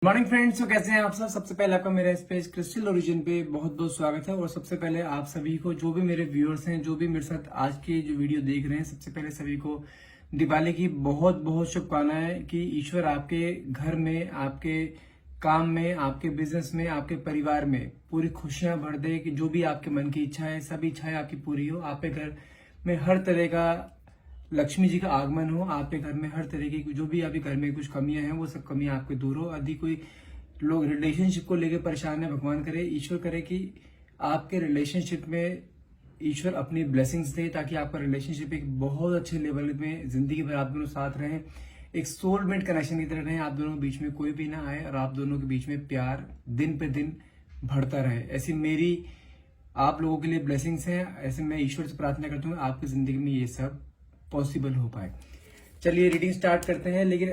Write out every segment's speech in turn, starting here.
Morning friends, तो कैसे हैं आप सब। सबसे पहले आपका मेरा स्पेस क्रिस्टल ओरिजिन पे बहुत बहुत स्वागत है। और सबसे पहले आप सभी को, जो भी मेरे व्यूअर्स हैं, जो भी मेरे साथ आज की जो वीडियो देख रहे हैं, सबसे पहले सभी को दिवाली की बहुत बहुत शुभकामनाएं कि ईश्वर आपके घर में, आपके काम में, आपके बिजनेस में, आपके परिवार में पूरी खुशियां भर दे। कि जो भी आपके मन की इच्छा है, सभी इच्छाएं आपकी पूरी हो। आपके घर में हर तरह का लक्ष्मी जी का आगमन हो। आपके घर में हर तरह की जो भी आपके घर में कुछ कमियां हैं, वो सब कमियां आपके दूर हो। यदि कोई लोग रिलेशनशिप को लेकर परेशान है, भगवान करे, ईश्वर करे कि आपके रिलेशनशिप में ईश्वर अपनी ब्लेसिंग्स दे, ताकि आपका रिलेशनशिप एक बहुत अच्छे लेवल में जिंदगी भर आप दोनों साथ रहें, एक सोलमेट कनेक्शन की तरह रहें। आप दोनों के बीच में कोई भी ना आए और आप दोनों के बीच में प्यार दिन पे दिन बढ़ता रहे। ऐसी मेरी आप लोगों के लिए ब्लेसिंग्स हैं। ऐसे मैं ईश्वर से प्रार्थना करता हूँ आपकी जिंदगी में ये सब पॉसिबल हो पाए। चलिए रीडिंग स्टार्ट करते हैं। लेकिन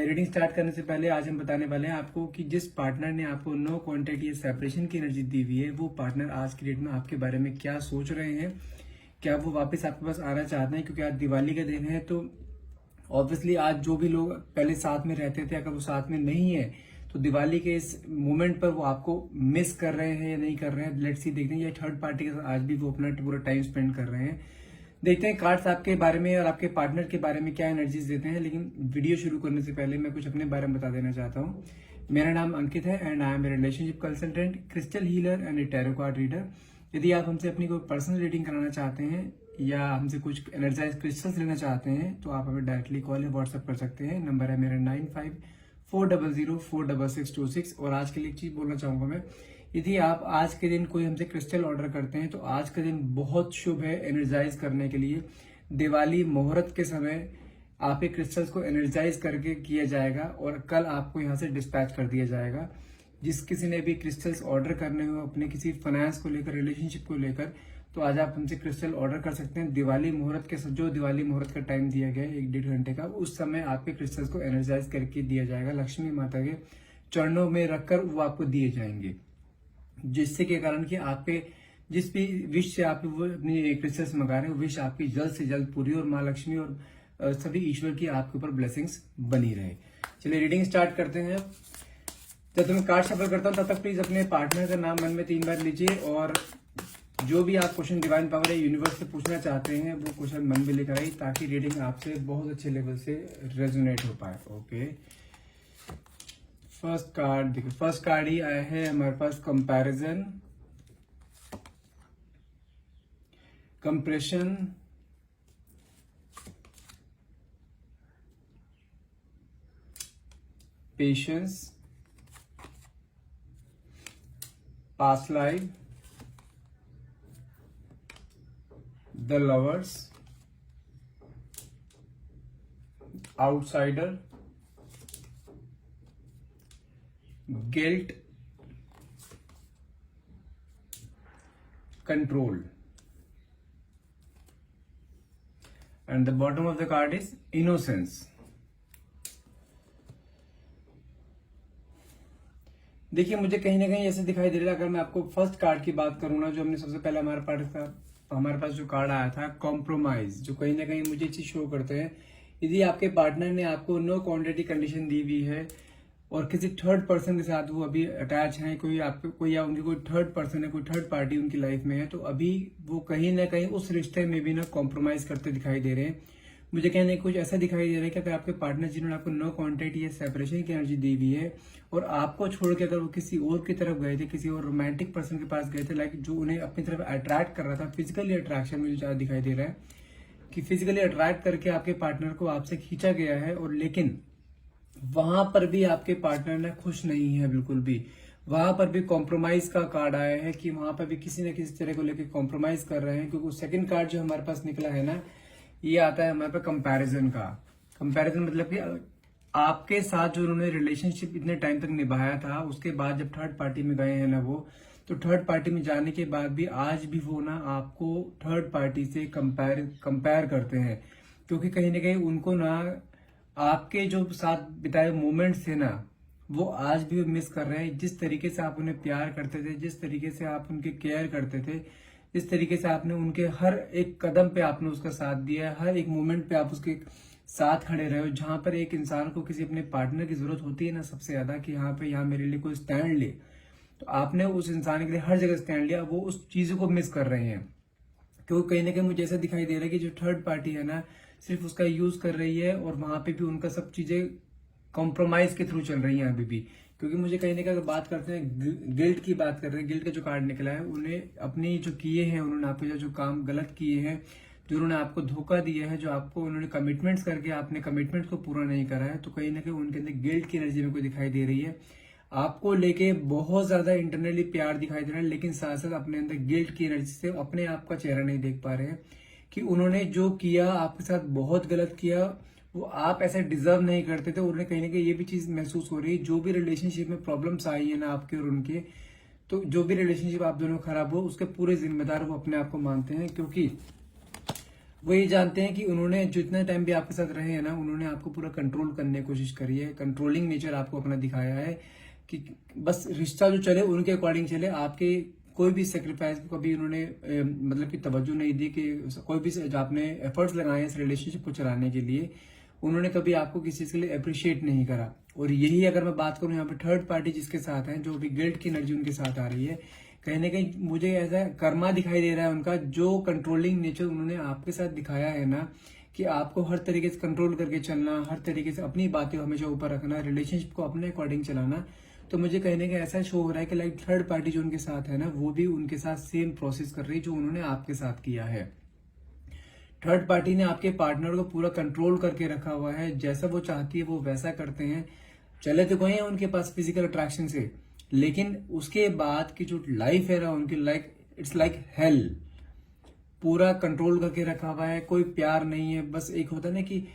रीडिंग स्टार्ट करने से पहले आज हम बताने वाले हैं आपको कि जिस पार्टनर ने आपको नो कांटेक्ट या सेपरेशन की एनर्जी दी हुई है, वो पार्टनर आज की डेट में आपके बारे में क्या सोच रहे हैं। क्या वो वापस आपके पास आना चाहते हैं? क्योंकि आज दिवाली का दिन है, तो ऑब्वियसली आज जो भी लोग पहले साथ में रहते थे, अगर वो साथ में नहीं है, तो दिवाली के इस मोमेंट पर वो आपको मिस कर रहे हैं या नहीं कर रहे हैं। लेट्स सी, देखते हैं। या थर्ड पार्टी के साथ आज भी वो अपना पूरा टाइम स्पेंड कर रहे हैं। देखते हैं कार्ड्स आपके बारे में और आपके पार्टनर के बारे में क्या एनर्जीज देते हैं। लेकिन वीडियो शुरू करने से पहले मैं कुछ अपने बारे में बता देना चाहता हूँ। मेरा नाम अंकित है and I am a relationship consultant, crystal healer and a tarot card reader. यदि आप हमसे अपनी कोई पर्सनल रीडिंग कराना चाहते हैं या हमसे कुछ एनर्जाइज क्रिस्टल्स लेना चाहते हैं, तो आप हमें डायरेक्टली कॉल या व्हाट्सएप कर सकते हैं। नंबर है मेरा 9540046626। और आज के लिए एक चीज बोलना चाहूंगा मैं, यदि आप आज के दिन कोई हमसे क्रिस्टल ऑर्डर करते हैं, तो आज का दिन बहुत शुभ है एनर्जाइज करने के लिए। दिवाली मुहूर्त के समय आपके क्रिस्टल्स को एनर्जाइज करके किया जाएगा और कल आपको यहाँ से डिस्पैच कर दिया जाएगा। जिस किसी ने भी क्रिस्टल्स ऑर्डर करने हो अपने किसी फाइनेंस को लेकर, रिलेशनशिप को लेकर, तो आज आप हमसे क्रिस्टल ऑर्डर कर सकते हैं। दिवाली मुहूर्त के जो दिवाली मुहूर्त का टाइम दिया गया है 1-1.5 घंटे का, उस समय आपके क्रिस्टल्स को एनर्जाइज करके दिया जाएगा। लक्ष्मी माता के चरणों में रखकर वो आपको दिए जाएंगे, जिससे के कारण कि आपके जिस भी विश से आप वो अपनी क्रिस्टल्स मंगा रहे हैं, विश आपकी जल्द से जल्द पूरी और माँ लक्ष्मी और सभी ईश्वर की आपके ऊपर ब्लेसिंग्स बनी रहे। चलिए रीडिंग स्टार्ट करते हैं। जब मैं कार्ड शफल करता हूं, तब तक प्लीज अपने पार्टनर का नाम मन में 3 बार लीजिए और जो भी आप क्वेश्चन डिवाइन पावर या यूनिवर्स से पूछना चाहते हैं, वो क्वेश्चन मन में लेकर आइए, ताकि रीडिंग आपसे बहुत अच्छे लेवल से रेजोनेट हो पाए। ओके, फर्स्ट कार्ड देखिए, फर्स्ट कार्ड ही आया है हमारे पास, comparison, compression, patience, past life, the lovers, outsider, guilt, control, and the bottom of the card is innocence. देखिए, मुझे कहीं ना कहीं ऐसे दिखाई दे रहा है, अगर मैं आपको फर्स्ट कार्ड की बात करूँ ना, जो हमने सबसे पहले हमारे पास जो कार्ड आया था, कॉम्प्रोमाइज, जो कहीं ना कहीं मुझे चीज शो करते हैं। यदि आपके पार्टनर ने आपको नो क्वांटिटी कंडीशन दी हुई है और किसी थर्ड पर्सन के साथ वो अभी अटैच है, कोई आपको कोई या उनकी कोई थर्ड पर्सन है, कोई थर्ड पार्टी उनकी लाइफ में है, तो अभी वो कहीं ना कहीं उस रिश्ते में भी ना कॉम्प्रोमाइज करते दिखाई दे रहे हैं। मुझे कहने कुछ ऐसा दिखाई दे रहा है कि अगर आपके पार्टनर जिन्होंने आपको नो कांटेक्ट या सेपरेशन की एनर्जी दी हुई है और आपको छोड़ के अगर वो किसी और की तरफ गए थे, किसी और रोमांटिक पर्सन के पास गए थे, लाइक जो उन्हें अपनी तरफ अट्रैक्ट कर रहा था, फिजिकली अट्रैक्शन मुझे ज्यादा दिखाई दे रहा है कि फिजिकली अट्रैक्ट करके आपके पार्टनर को आपसे खींचा गया है, और लेकिन वहां पर भी आपके पार्टनर ने खुश नहीं है बिल्कुल भी। वहां पर भी कॉम्प्रोमाइज का कार्ड आया है कि वहां पर भी किसी न किसी तरह को लेकर कॉम्प्रोमाइज कर रहे हैं। क्योंकि सेकंड कार्ड जो हमारे पास निकला है ना, ये आता है हमारे पास कंपैरिजन का। कंपैरिजन मतलब कि आपके साथ जो उन्होंने रिलेशनशिप इतने टाइम तक निभाया था, उसके बाद जब थर्ड पार्टी में गए हैं ना वो, तो थर्ड पार्टी में जाने के बाद भी आज भी वो ना आपको थर्ड पार्टी से कंपेयर करते हैं। क्योंकि कहीं ना कहीं उनको ना आपके जो साथ बिताए मोमेंट्स थे ना, वो आज भी मिस कर रहे हैं। जिस तरीके से आप उन्हें प्यार करते थे, जिस तरीके से आप उनके केयर करते थे, जिस तरीके से आपने उनके हर एक कदम पे आपने उसका साथ दिया है, हर एक मोमेंट पे आप उसके साथ खड़े रहे हो। जहां पर एक इंसान को किसी अपने पार्टनर की जरूरत होती है ना सबसे ज्यादा, कि यहाँ मेरे लिए कोई स्टैंड ले, तो आपने उस इंसान के लिए हर जगह स्टैंड लिया, वो उस चीजों को मिस कर रहे हैं। क्योंकि कहीं ना कहीं मुझे ऐसा दिखाई दे रहा है कि जो थर्ड पार्टी है ना, सिर्फ उसका यूज कर रही है, और वहां पे भी उनका सब चीजें कॉम्प्रोमाइज के थ्रू चल रही है अभी भी। क्योंकि मुझे कहीं ना कहीं अगर बात करते हैं गिल्ट की, बात कर रहे हैं, गिल्ट का जो कार्ड निकला है, उन्हें अपनी जो किए हैं, उन्होंने आपके जो काम गलत किए हैं, जो उन्होंने आपको धोखा दिया है, जो आपको उन्होंने कमिटमेंट्स करके आपने कमिटमेंट को पूरा नहीं करा है, तो कहीं ना कहीं उनके अंदर गिल्ट की एनर्जी में कोई दिखाई दे रही है। आपको लेके बहुत ज्यादा इंटरनली प्यार दिखाई दे रहा है, लेकिन साथ साथ अपने अंदर गिल्ट की एनर्जी से अपने आप का चेहरा नहीं देख पा रहे हैं कि उन्होंने जो किया आपके साथ बहुत गलत किया, वो आप ऐसा डिजर्व नहीं करते थे। उन्हें कहीं ना कहीं ये भी चीज महसूस हो रही है, जो भी रिलेशनशिप में प्रॉब्लम्स आई है ना आपके और उनके, तो जो भी रिलेशनशिप आप दोनों खराब हो, उसके पूरे जिम्मेदार वो अपने आप को मानते हैं। क्योंकि वो ये जानते हैं कि उन्होंने जितना टाइम भी आपके साथ रहे हैं ना, उन्होंने आपको पूरा कंट्रोल करने की कोशिश करी है, कंट्रोलिंग नेचर आपको अपना दिखाया है कि बस रिश्ता जो चले उनके अकॉर्डिंग चले। आपके कोई भी सेक्रीफाइस को कभी उन्होंने मतलब कि तवज्जो नहीं दी, कि कोई भी जो आपने एफर्ट्स लगाए हैं इस रिलेशनशिप को चलाने के लिए, उन्होंने कभी आपको किसी चीज के लिए अप्रिशिएट नहीं करा। और यही अगर मैं बात करूं यहाँ पे थर्ड पार्टी जिसके साथ है, जो भी गिल्ट की एनर्जी उनके साथ आ रही है, कहीं ना कहीं मुझे ऐसा कर्मा दिखाई दे रहा है उनका, जो कंट्रोलिंग नेचर उन्होंने आपके साथ दिखाया है ना, कि आपको हर तरीके से कंट्रोल करके चलना, हर तरीके से अपनी बातें हमेशा ऊपर रखना, रिलेशनशिप को अपने अकॉर्डिंग चलाना। तो मुझे कहीं ना कहीं ऐसा शो हो रहा है कि लाइक थर्ड पार्टी जो उनके साथ है ना, वो भी उनके साथ सेम प्रोसेस कर रही है जो उन्होंने आपके साथ किया है। थर्ड पार्टी ने आपके पार्टनर को पूरा कंट्रोल करके रखा हुआ है, जैसा वो चाहती है वो वैसा करते हैं। चले तो गए हैं उनके पास फिजिकल अट्रैक्शन से, लेकिन उसके बाद की जो लाइफ है ना उनकी, लाइक इट्स लाइक हेल। पूरा कंट्रोल करके रखा हुआ है, कोई प्यार नहीं है, बस एक होता है ना कि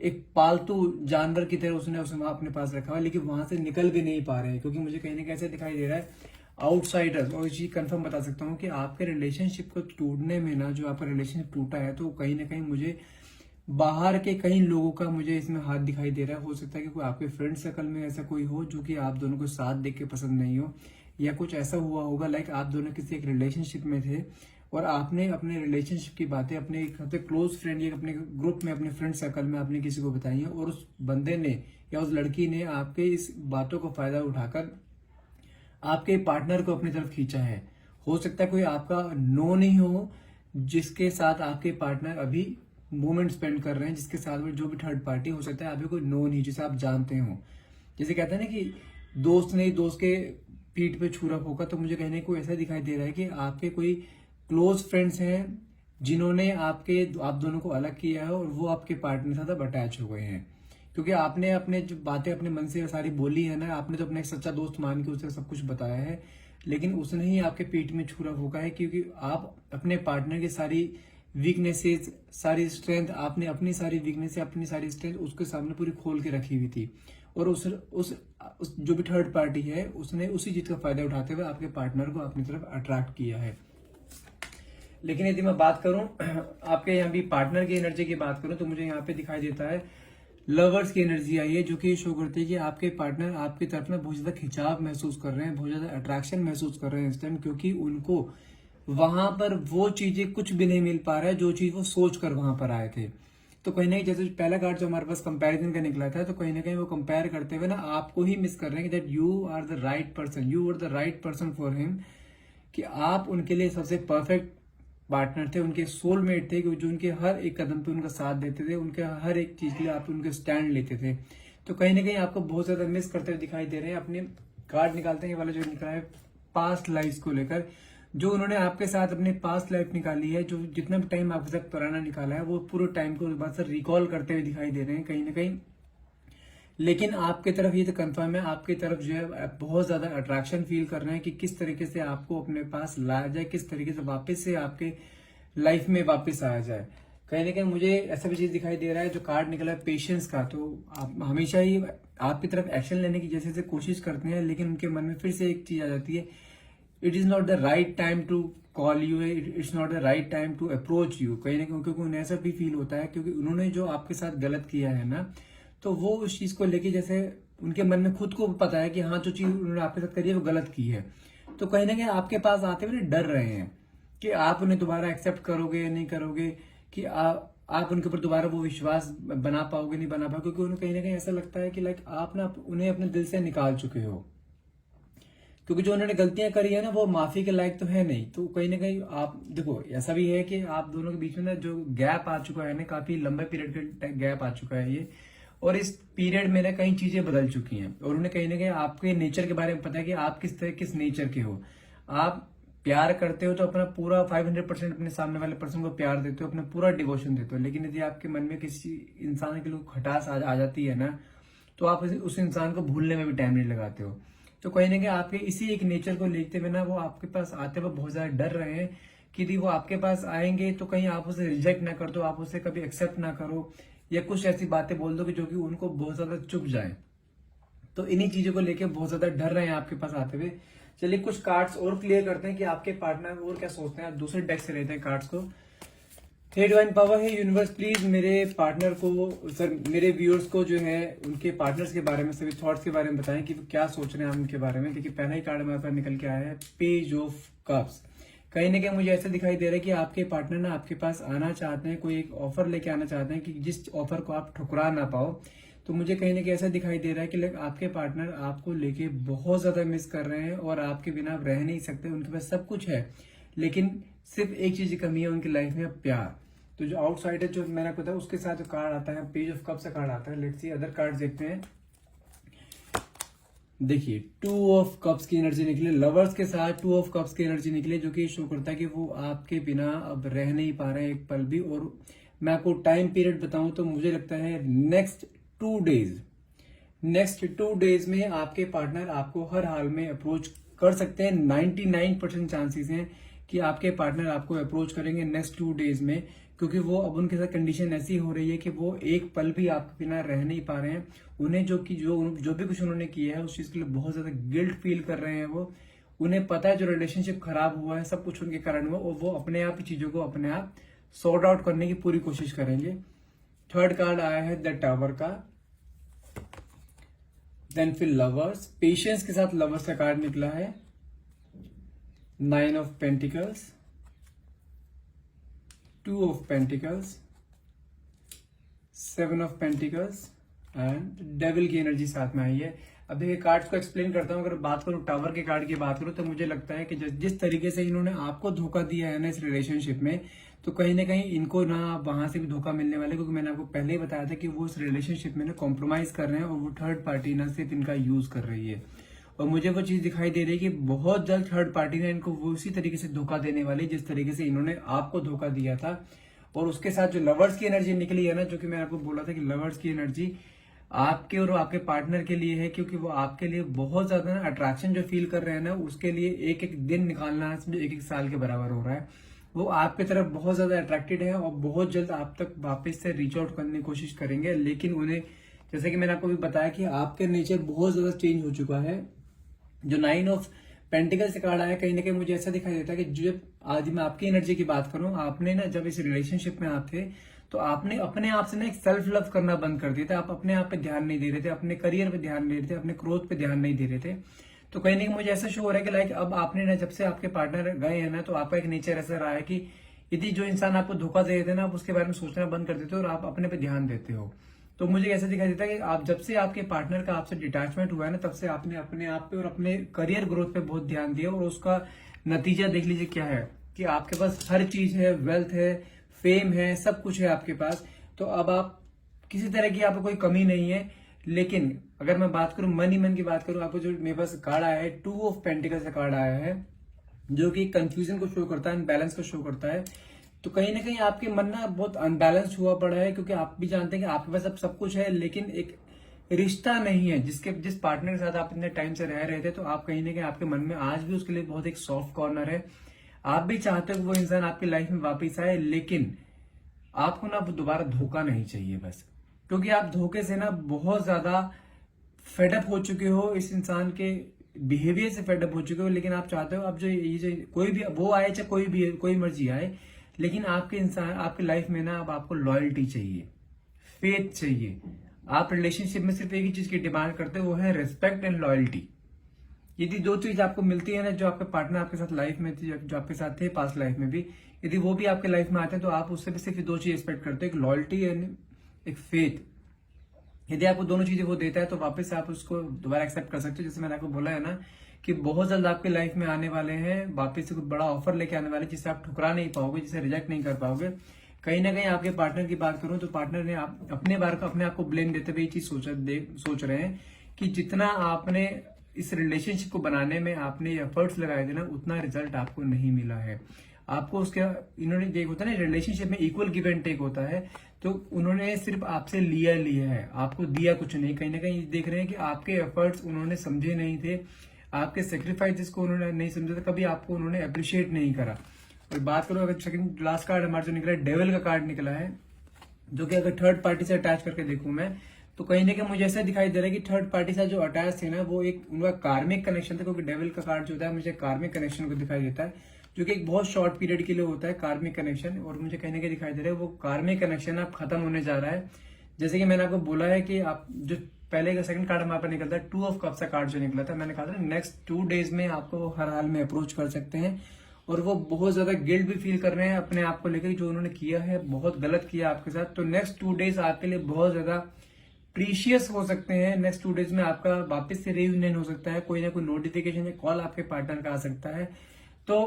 एक पालतू जानवर की तरह उसने उसे वहां अपने पास रखा हुआ है, लेकिन वहां से निकल भी नहीं पा रहे हैं। क्योंकि मुझे कहीं ना कहीं ऐसे दिखाई दे रहा है आउटसाइडर्स, और ये चीज कंफर्म बता सकता हूँ कि आपके रिलेशनशिप को टूटने में ना, जो आपका रिलेशनशिप टूटा है, तो कहीं ना कहीं मुझे बाहर के कई लोगों का मुझे इसमें हाथ दिखाई दे रहा है। हो सकता है कि कोई आपके फ्रेंड सर्कल में ऐसा कोई हो जो कि आप दोनों को साथ देख के पसंद नहीं हो, या कुछ ऐसा हुआ होगा लाइक आप दोनों किसी एक रिलेशनशिप में थे और आपने अपने रिलेशनशिप की बातें अपने एक सबसे क्लोज फ्रेंड या अपने ग्रुप में, अपने फ्रेंड सर्कल में आपने किसी को बताई है, और उस बंदे ने या उस लड़की ने आपके इस बातों का फायदा उठाकर आपके पार्टनर को अपनी तरफ खींचा है। हो सकता है कोई आपका नो नहीं हो, जिसके साथ आपके पार्टनर अभी मोमेंट स्पेंड कर रहे हैं, जिसके साथ में जो भी थर्ड पार्टी, हो सकता है अभी कोई नो नहीं जिसे आप जानते हो। जैसे कहते हैं ना कि दोस्त नहीं दोस्त के पीठ पे छुरा होगा, तो मुझे कहने को ऐसा दिखाई दे रहा है कि आपके कोई क्लोज फ्रेंड्स हैं जिन्होंने आप दोनों को अलग किया है, और वो आपके पार्टनर के साथ अब अटैच हो गए हैं। क्योंकि आपने अपने जो बातें अपने मन से सारी बोली है ना, आपने तो अपने एक सच्चा दोस्त मान के उसे सब कुछ बताया है, लेकिन उसने ही आपके पीठ में छुरा फूका है। क्योंकि आप अपने पार्टनर की सारी वीकनेसेस, सारी स्ट्रेंथ, आपने अपनी सारी वीकनेस, अपनी सारी स्ट्रेंथ उसके सामने पूरी खोल के रखी हुई थी, और उस जो भी थर्ड पार्टी है उसने उसी चीज का फायदा उठाते हुए आपके पार्टनर को अपनी तरफ अट्रैक्ट किया है। लेकिन यदि मैं बात करूं आपके यहाँ भी पार्टनर की एनर्जी की बात करूं, तो मुझे यहाँ पे दिखाई देता है लवर्स की एनर्जी आई है, जो कि शो करती है कि आपके पार्टनर आपकी तरफ में बहुत ज्यादा खिंचाव महसूस कर रहे हैं, बहुत ज्यादा अट्रैक्शन महसूस कर रहे हैं इस टाइम। क्योंकि उनको वहां पर वो चीजें कुछ भी नहीं मिल पा रहा है जो चीज वो सोच कर वहां पर आए थे। तो कहीं ना कहीं जैसे पहला कार्ड जो हमारे पास कंपैरिजन का निकला था, तो कहीं ना कहीं वो कंपेयर करते हुए ना आपको ही मिस कर रहे हैं कि that you are the right person, you are the right person for him, कि आप उनके लिए सबसे परफेक्ट पार्टनर थे, उनके सोलमेट थे, जो उनके हर एक कदम पे उनका साथ देते थे, उनके हर एक चीज के लिए आप उनके स्टैंड लेते थे। तो कहीं ना कहीं आपको बहुत ज्यादा मिस करते हुए दिखाई दे रहे हैं। अपने कार्ड निकालते हैं, ये वाला जो निकला है पास्ट लाइफ को लेकर, जो उन्होंने आपके साथ अपने पास्ट लाइफ निकाली है, जो जितना भी टाइम आपके साथ पुराना निकाला है, वो पूरे टाइम को बाद से रिकॉल करते हुए दिखाई दे रहे हैं कहीं ना कहीं। लेकिन आपकी तरफ ये तो कंफर्म है, आपकी तरफ जो है बहुत ज्यादा अट्रैक्शन फील कर रहे हैं कि किस तरीके से आपको अपने पास लाया जाए, किस तरीके से वापस से आपके लाइफ में वापस आया जाए। कहीं ना कहीं मुझे ऐसा भी चीज दिखाई दे रहा है, जो कार्ड निकला है पेशेंस का, तो आप हमेशा ही आपकी तरफ एक्शन लेने की जैसे कोशिश करते हैं, लेकिन उनके मन में फिर से एक चीज आ जाती है, it is not the right time to call you, it's not the right time to approach you. कहीं ना कहीं क्योंकि उन्हें ऐसा भी फील होता है, क्योंकि उन्होंने जो आपके साथ गलत किया है ना, तो वो उस चीज को लेके जैसे उनके मन में खुद को पता है कि हाँ जो चीज उन्होंने आपके साथ करी है वो गलत की है, तो कहीं ना कहीं आपके पास आते हुए डर रहे हैं कि आप उन्हें दोबारा एक्सेप्ट करोगे या नहीं करोगे, कि आप उनके ऊपर दोबारा वो विश्वास बना पाओगे नहीं बना पाओगे, क्योंकि उन्हें कहीं ना कहीं ऐसा लगता है कि लाइक आप ना उन्हें अपने दिल से निकाल चुके हो, क्योंकि जो उन्होंने गलतियां करी है ना वो माफी के लायक तो है नहीं। तो कहीं ना कहीं आप देखो, ऐसा भी है कि आप दोनों के बीच में ना जो गैप आ चुका है ना, काफी लंबे पीरियड का गैप आ चुका है ये, और इस पीरियड में ना कई चीजें बदल चुकी हैं, और उन्हें कहीं ना कहीं आपके नेचर के बारे में पता है कि आप किस तरह किस नेचर के हो। आप प्यार करते हो तो अपना पूरा 500% अपने सामने वाले पर्सन को प्यार देते हो, अपना पूरा डिवोशन देते हो, लेकिन यदि आपके मन में किसी इंसान के लिए खटास आ जाती है ना, तो आप उस इंसान को भूलने में भी टाइम नहीं लगाते हो। तो कहीं ना कहीं आपके इसी एक नेचर को लेते हुए ना वो आपके पास आते हुए बहुत ज्यादा डर रहे हैं कि यदि वो आपके पास आएंगे तो कहीं आप उसे रिजेक्ट ना कर दो, आप उसे कभी एक्सेप्ट ना करो, या कुछ ऐसी बातें बोल दो कि जो कि उनको बहुत ज्यादा चुभ जाए। तो इन्हीं चीजों को लेकर बहुत ज्यादा डर रहे हैं आपके पास आते हुए। चलिए कुछ कार्ड्स और क्लियर करते हैं कि आपके पार्टनर और क्या सोचते हैं। आप दूसरे डेक से लेते हैं कार्ड्स को। हे डिवाइन पावर, है यूनिवर्स, प्लीज मेरे पार्टनर को, सर मेरे व्यूअर्स को जो है उनके पार्टनर्स के बारे में, सभी थॉट्स के बारे में बताएं कि वो क्या सोच रहे हैं उनके बारे में। क्योंकि पहला ही कार्ड हमारे पास निकल के आया है पेज ऑफ कप्स। कहीं ना कहीं मुझे ऐसा दिखाई दे रहा है कि आपके पार्टनर ना आपके पास आना चाहते हैं, कोई एक ऑफर लेके आना चाहते हैं कि जिस ऑफर को आप ठुकरा ना पाओ। तो मुझे कहीं ना कहीं ऐसा दिखाई दे रहा है कि आपके पार्टनर आपको लेके बहुत ज्यादा मिस कर रहे हैं और आपके बिना आप रह नहीं सकते। उनके पास सब कुछ है, लेकिन सिर्फ एक चीज की कमी है उनकी लाइफ में, प्यार। तो जो आउटसाइडर जो मैंने आपको बताया उसके साथ जो कार्ड आता है पेज ऑफ कप से कार्ड आता है। लेट्स सी अदर कार्ड देखते हैं। देखिए 2 ऑफ कप्स की एनर्जी निकले, लवर्स के साथ 2 ऑफ कप्स की एनर्जी निकले, जो कि शो करता है कि वो आपके बिना अब रह नहीं पा रहे हैं एक पल भी। और मैं आपको टाइम पीरियड बताऊं तो मुझे लगता है नेक्स्ट 2 डेज में आपके पार्टनर आपको हर हाल में अप्रोच कर सकते हैं। 99% चांसेस हैं कि आपके पार्टनर आपको अप्रोच करेंगे नेक्स्ट 2 डेज में, क्योंकि वो अब उनके साथ कंडीशन ऐसी हो रही है कि वो एक पल भी आपके बिना रह नहीं पा रहे हैं। उन्हें जो भी कुछ उन्होंने किया है उस चीज के लिए बहुत ज्यादा गिल्ट फील कर रहे हैं। वो उन्हें पता है जो रिलेशनशिप खराब हुआ है सब कुछ उनके कारण हुआ, और वो अपने आप ही चीजों को अपने आप सॉर्ट आउट करने की पूरी कोशिश करेंगे। थर्ड कार्ड आया है द टावर का। देन फिर लवर्स, पेशेंस के साथ लवर्स का कार्ड निकला है। 9 of pentacles, 2 of pentacles, 7 of pentacles and devil की एनर्जी साथ में आई है। अब देखिए कार्ड्स को एक्सप्लेन करता हूं। अगर बात करूं टावर के कार्ड की बात करूं तो मुझे लगता है कि जिस तरीके से इन्होंने आपको धोखा दिया है ना इस रिलेशनशिप में, तो कहीं ना कहीं इनको ना वहां से भी धोखा मिलने वाला है, क्योंकि मैंने आपको पहले ही बताया था कि वो इस रिलेशनशिप में ना कॉम्प्रोमाइज कर रहे हैं और वो थर्ड पार्टी ना सिर्फ इनका यूज कर रही है। और मुझे वो चीज दिखाई दे रही है कि बहुत जल्द थर्ड पार्टी ने इनको वो उसी तरीके से धोखा देने वाली जिस तरीके से इन्होंने आपको धोखा दिया था। और उसके साथ जो लवर्स की एनर्जी निकली है ना, जो कि मैं आपको बोला था कि लवर्स की एनर्जी आपके और आपके पार्टनर के लिए है, क्योंकि वो आपके लिए बहुत ज्यादा ना अट्रैक्शन जो फील कर रहे हैं ना, उसके लिए एक एक दिन निकालना एक एक साल के बराबर हो रहा है। वो आपकी तरफ बहुत ज्यादा अट्रैक्टेड है और बहुत जल्द आप तक वापस से रीच आउट करने की कोशिश करेंगे। लेकिन उन्हें, जैसे कि मैंने आपको भी बताया कि आपके नेचर बहुत ज्यादा चेंज हो चुका है। जो 9 ऑफ पेंटिकल से कार्ड आया, कहीं ना कहीं मुझे ऐसा दिखाई देता है कि जब आज मैं आपकी एनर्जी की बात करूं, आपने ना जब इस रिलेशनशिप में आप थे तो आपने अपने आप से ना एक सेल्फ लव करना बंद कर दिया था। आप अपने आप पे ध्यान नहीं दे रहे थे, अपने करियर पे ध्यान नहीं दे रहे थे, अपने ग्रोथ पे ध्यान नहीं दे रहे थे। तो कहीं ना कहीं मुझे ऐसा शो हो रहा है कि लाइक अब आपने ना जब से आपके पार्टनर गए हैं ना, तो आपका एक नेचर ऐसा रहा है कि यदि जो इंसान आपको धोखा दे देते हैं ना, आप उसके बारे में सोचना बंद कर देते हो और आप अपने पे ध्यान देते हो। तो मुझे ऐसा दिखाई देता है कि आप जब से आपके पार्टनर का आपसे डिटैचमेंट हुआ है ना, तब से आपने अपने आप पे और अपने करियर ग्रोथ पे बहुत ध्यान दिया, और उसका नतीजा देख लीजिए क्या है कि आपके पास हर चीज है, वेल्थ है, फेम है, सब कुछ है आपके पास। तो अब आप किसी तरह की आपको कोई कमी नहीं है। लेकिन अगर मैं बात करूं मन की बात करूं, आपको जो मेरे पास कार्ड आया है 2 ऑफ पेंटिकल्स का कार्ड आया है, जो कि कंफ्यूजन को शो करता है, अनबैलेंस को शो करता है। तो कहीं ना कहीं आपके मन ना बहुत अनबैलेंस हुआ पड़ा है, क्योंकि आप भी जानते हैं कि आपके पास अब सब कुछ है, लेकिन एक रिश्ता नहीं है जिस पार्टनर के साथ आप इतने टाइम से रह रहे थे। तो आप कहीं ना कहीं आपके मन में आज भी उसके लिए बहुत एक सॉफ्ट कॉर्नर है। आप भी चाहते हो कि वो इंसान आपकी लाइफ में वापिस आए, लेकिन आपको ना दोबारा धोखा नहीं चाहिए बस, क्योंकि आप धोखे से ना बहुत ज्यादा फेडअप हो चुके हो, इस इंसान के बिहेवियर से फेडअप हो चुके हो। लेकिन आप चाहते हो अब जो कोई भी वो आए, चाहे कोई भी कोई मर्जी आए, लेकिन आपके इंसान आपकी लाइफ में ना अब आपको लॉयल्टी चाहिए, फेथ चाहिए। आप रिलेशनशिप में सिर्फ एक ही चीज की डिमांड करते हो, वो है रिस्पेक्ट एंड लॉयल्टी। यदि दो चीज आपको मिलती है ना, जो आपके पार्टनर आपके साथ लाइफ में थी, जो आपके साथ थे पास्ट लाइफ में भी, यदि वो भी आपके लाइफ में आते हैं तो आप उससे भी सिर्फ दो चीज एक्सपेक्ट करते हो, एक लॉयल्टी एंड एक फेथ। यदि आपको दोनों चीजें वो देता है तो वापस से आप उसको दोबारा एक्सेप्ट कर सकते हो। जैसे मैंने आपको बोला है ना कि बहुत जल्द आपके लाइफ में आने वाले हैं, वापस से कोई बड़ा ऑफर लेके आने वाले, जिसे आप ठुकरा नहीं पाओगे, जिसे रिजेक्ट नहीं कर पाओगे। कहीं ना कहीं आपके पार्टनर की बात करूं तो पार्टनर ने अपने आप को ब्लेम देते हुए ये चीज सोच रहे हैं कि जितना आपने इस रिलेशनशिप को बनाने में आपने एफर्ट्स लगाए थे ना, उतना रिजल्ट आपको नहीं मिला है। आपको उसके इन्होंने देख होता है ना, रिलेशनशिप में इक्वल गिव एंड टेक होता है, तो उन्होंने सिर्फ आपसे लिया है, आपको दिया कुछ नहीं। कहीं ना कहीं देख रहे हैं कि आपके एफर्ट्स उन्होंने समझे नहीं थे, आपके सेक्रीफाइसेस को उन्होंने नहीं समझा था, कभी आपको उन्होंने अप्रिशिएट नहीं करा। और बात करो अगर सेकंड लास्ट कार्ड हमारा जो निकला है, डेविल का कार्ड निकला है, जो कि अगर थर्ड पार्टी से अटैच करके देखूं मैं तो कहीं ना कहीं मुझे ऐसा दिखाई दे रहा है कि थर्ड पार्टी से जो अटैच थे ना, वो एक उनका कार्मिक कनेक्शन था, क्योंकि डेविल का कार्ड जो होता है मुझे कार्मिक कनेक्शन को दिखाई देता है, जो कि एक बहुत शॉर्ट पीरियड के लिए होता है कार्मिक कनेक्शन। और मुझे कहीं ना कहीं दिखाई दे रहा है वो कार्मिक कनेक्शन अब खत्म होने जा रहा है। जैसे कि मैंने आपको बोला है कि आप जो पहले का सेकंड कार्ड हमारे पास निकलता है, 2 ऑफ कप्स का कार्ड जो निकला था, मैंने कहा था नेक्स्ट 2 डेज में आपको हर हाल में अप्रोच कर सकते हैं। और वो बहुत ज्यादा गिल्ट भी फील कर रहे हैं अपने आप को लेकर, जो उन्होंने किया है बहुत गलत किया आपके साथ। तो नेक्स्ट 2 डेज आपके लिए बहुत ज्यादा प्रीशियस हो सकते हैं। नेक्स्ट 2 डेज में आपका वापस से रियूनियन हो सकता है, कोई ना कोई नोटिफिकेशन या कॉल आपके पार्टनर का आ सकता है। तो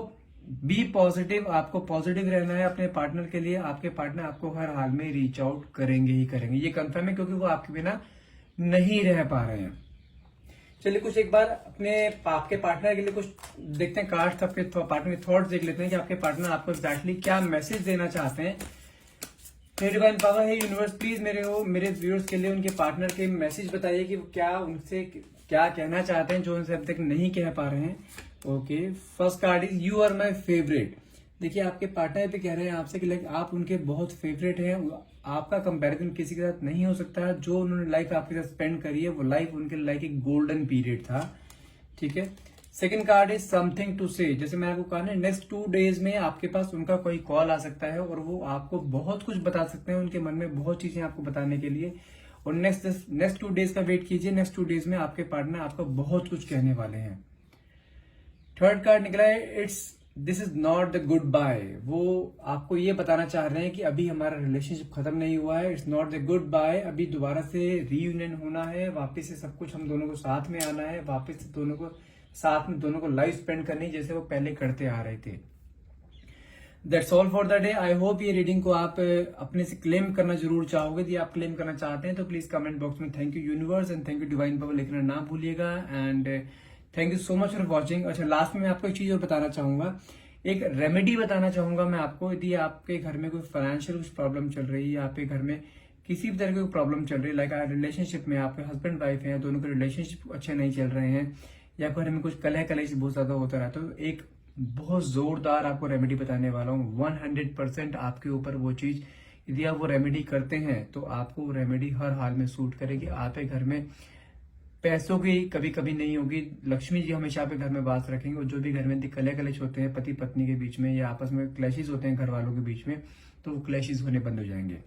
बी पॉजिटिव, आपको पॉजिटिव रहना है अपने पार्टनर के लिए। आपके पार्टनर आपको हर हाल में रीच आउट करेंगे ही करेंगे, ये कंफर्म है, क्योंकि वो आपके बिना नहीं रह पा रहे हैं। चलिए कुछ एक बार आपके पार्टनर के लिए कुछ देखते हैं कार्ड्स, आपके पार्टनर के थॉट्स देख लेते हैं कि आपके पार्टनर आपको एग्जैक्टली क्या मैसेज देना चाहते हैं। हे डिवाइन पावर, हे यूनिवर्स, प्लीज मेरे व्यूअर्स के लिए उनके पार्टनर के मैसेज बताइए कि क्या उनसे क्या कहना चाहते हैं जो उनसे अब तक नहीं कह पा रहे हैं। Okay, first card is you are my favourite. देखिए आपके पार्टनर भी कह रहे हैं आपसे कि लाइक आप उनके बहुत फेवरेट हैं, आपका कंपैरिजन किसी के साथ नहीं हो सकता। जो उन्होंने लाइफ आपके साथ स्पेंड करी है वो लाइफ उनके लाइफ एक गोल्डन पीरियड था, ठीक है। Second card is something to say. जैसे मैं आपको कहा ना, नेक्स्ट 2 डेज में आपके पास उनका कोई कॉल आ सकता है और वो आपको बहुत कुछ बता सकते हैं, उनके मन में बहुत चीजें आपको बताने के लिए। और नेक्स्ट 2 डेज का वेट कीजिए, नेक्स्ट 2 डेज में आपके पार्टनर आपको बहुत कुछ कहने वाले हैं। थर्ड कार्ड निकला है, this is not the goodbye. वो आपको ये बताना चाह रहे हैं कि अभी हमारा रिलेशनशिप खत्म नहीं हुआ है, it's not the goodbye. अभी दोबारा से रीयूनियन होना है, वापस से सब कुछ हम दोनों को साथ में आना है, वापस से दोनों को साथ में दोनों को लाइफ स्पेंड करनी जैसे वो पहले करते आ रहे थे। That's all for the day. I hope ये रीडिंग को आप अपने से क्लेम करना जरूर चाहोगे। यदि आप क्लेम करना चाहते हैं तो प्लीज कमेंट बॉक्स में thank you universe and thank you divine power लिखना ना भूलिएगा। And thank you so much for watching. अच्छा, लास्ट में मैं आपको एक चीज और बताना चाहूंगा, एक रेमेडी बताना चाहूंगा मैं आपको। यदि आपके घर में कोई फाइनेंशियल कुछ प्रॉब्लम चल रही है, आपके घर में किसी भी तरह की प्रॉब्लम चल रही है, लाइक रिलेशनशिप में आपके हस्बैंड वाइफ है, दोनों के रिलेशनशिप अच्छे नहीं चल रहे हैं, या घर में कुछ कलह कलेश बहुत ज्यादा होता रहता है, तो एक बहुत जोरदार आपको रेमेडी बताने वाला हूँ। 100% आपके ऊपर वो चीज, यदि आप वो रेमेडी करते हैं तो आपको वो रेमेडी हर हाल में सूट करेगी। आपके घर में पैसों की कभी कभी नहीं होगी, लक्ष्मी जी हमेशा आपके घर में वास रखेंगे। और जो भी घर में कलह कलेश होते हैं पति पत्नी के बीच में, या आपस में क्लैशेस होते हैं घर वालों के बीच में, तो वो क्लैशेस होने बंद हो जाएंगे।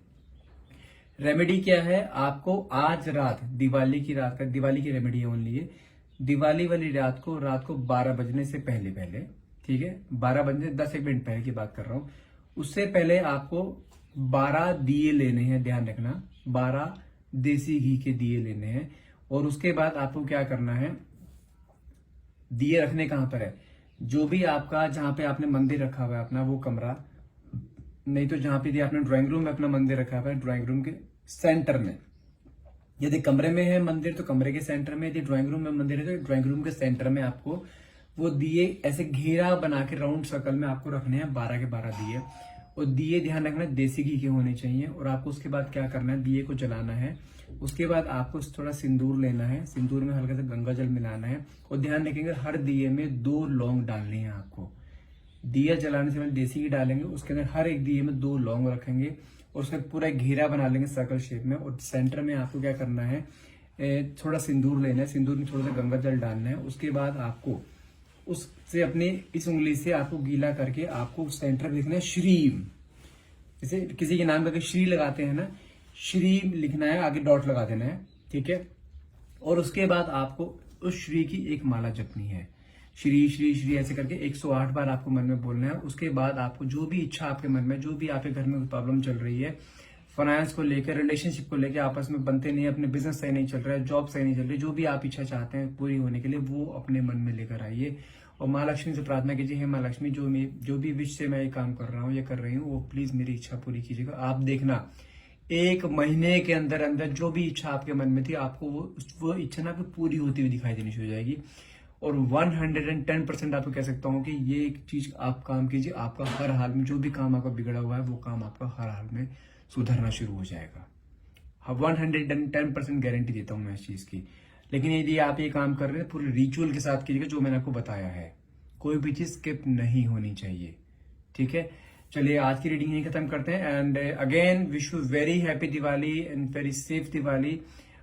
रेमेडी क्या है, आपको आज रात, दिवाली की रेमेडी है ओनली ये। दिवाली वाली रात को 12 बजने से पहले, ठीक है, 12 बजने 10 मिनट पहले की बात कर रहा हूं, उससे पहले आपको 12 दिए लेने हैं, ध्यान रखना, 12 देसी घी के दिए लेने हैं। और उसके बाद आपको क्या करना है, दिए रखने कहां पर है, जो भी आपका, जहां पे आपने मंदिर रखा हुआ है अपना, वो कमरा, नहीं तो जहां पे आपने ड्राइंग रूम में अपना मंदिर रखा हुआ है, ड्राइंग रूम के सेंटर में। यदि कमरे में है मंदिर तो कमरे के सेंटर में, यदि ड्राइंग रूम में मंदिर है तो ड्राइंग रूम के सेंटर में आपको वो दिए ऐसे घेरा बना के राउंड सर्कल में आपको रखने हैं, 12 के 12 दिए। और दिए ध्यान रखना देसी घी के होने चाहिए। और आपको उसके बाद क्या करना है, दिए को जलाना है। उसके बाद आपको थोड़ा सिंदूर लेना है, सिंदूर में हल्का सा गंगा जल मिलाना है। और ध्यान रखेंगे हर दिए में 2 लौंग डालनी है आपको। दिया जलाने से पहले देसी घी डालेंगे, उसके अंदर हर एक दिए में 2 लौंग रखेंगे और उसका पूरा घेरा बना लेंगे सर्कल शेप में। और सेंटर में आपको क्या करना है, थोड़ा सिंदूर लेना है, सिंदूर में थोड़ा सा गंगा जल डालना है। उसके बाद आपको उससे अपने इस उंगली से आपको गीला करके आपको सेंटर लिखना है श्रीम, जैसे किसी के नाम करके श्री लगाते हैं ना, श्री लिखना है, आगे डॉट लगा देना है, ठीक है। और उसके बाद आपको उस श्री की एक माला जपनी है। श्री श्री श्री ऐसे करके 108 बार आपको मन में बोलना है। उसके बाद आपको जो भी इच्छा आपके मन में, जो भी आपके घर में प्रॉब्लम चल रही है, फाइनेंस को लेकर, रिलेशनशिप को लेकर, आपस में बनते नहीं, अपने बिजनेस सही नहीं चल रहा है, जॉब सही नहीं चल रही, जो भी आप इच्छा चाहते हैं पूरी होने के लिए, वो अपने मन में लेकर आइए और माँ लक्ष्मी से प्रार्थना कीजिए, हे माँ लक्ष्मी, जो भी विश से मैं ये काम कर रहा हूँ या कर रही हूँ, वो प्लीज मेरी इच्छा पूरी कीजिएगा। आप देखना 1 महीने के अंदर अंदर जो भी इच्छा आपके मन में थी, आपको वो इच्छा ना पूरी होती हुई दिखाई देनी शुरू हो जाएगी। और 110% आपको कह सकता हूँ कि ये एक चीज आप काम कीजिए, आपका हर हाल में जो भी काम आपका बिगड़ा हुआ है, वो काम आपका हर हाल में सुधरना शुरू हो जाएगा। 110% गारंटी देता हूं मैं इस चीज की। लेकिन यदि आप ये काम कर रहे हैं, पूरे रिचुअल के साथ कीजिएगा जो मैंने आपको बताया है, कोई भी चीज स्किप नहीं होनी चाहिए। ठीक है, चलिए आज की रीडिंग यही खत्म करते हैं। And again wish you very happy Diwali and very safe Diwali.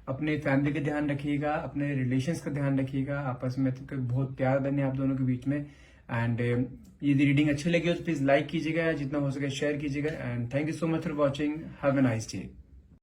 अपने फैमिली का ध्यान रखिएगा, अपने रिलेशंस का ध्यान रखिएगा, आपस में तो बहुत प्यार बने आप दोनों के बीच में। एंड यदि रीडिंग अच्छी लगी हो तो प्लीज लाइक कीजिएगा, जितना हो सके शेयर कीजिएगा। And thank you so much for watching. Have a nice day.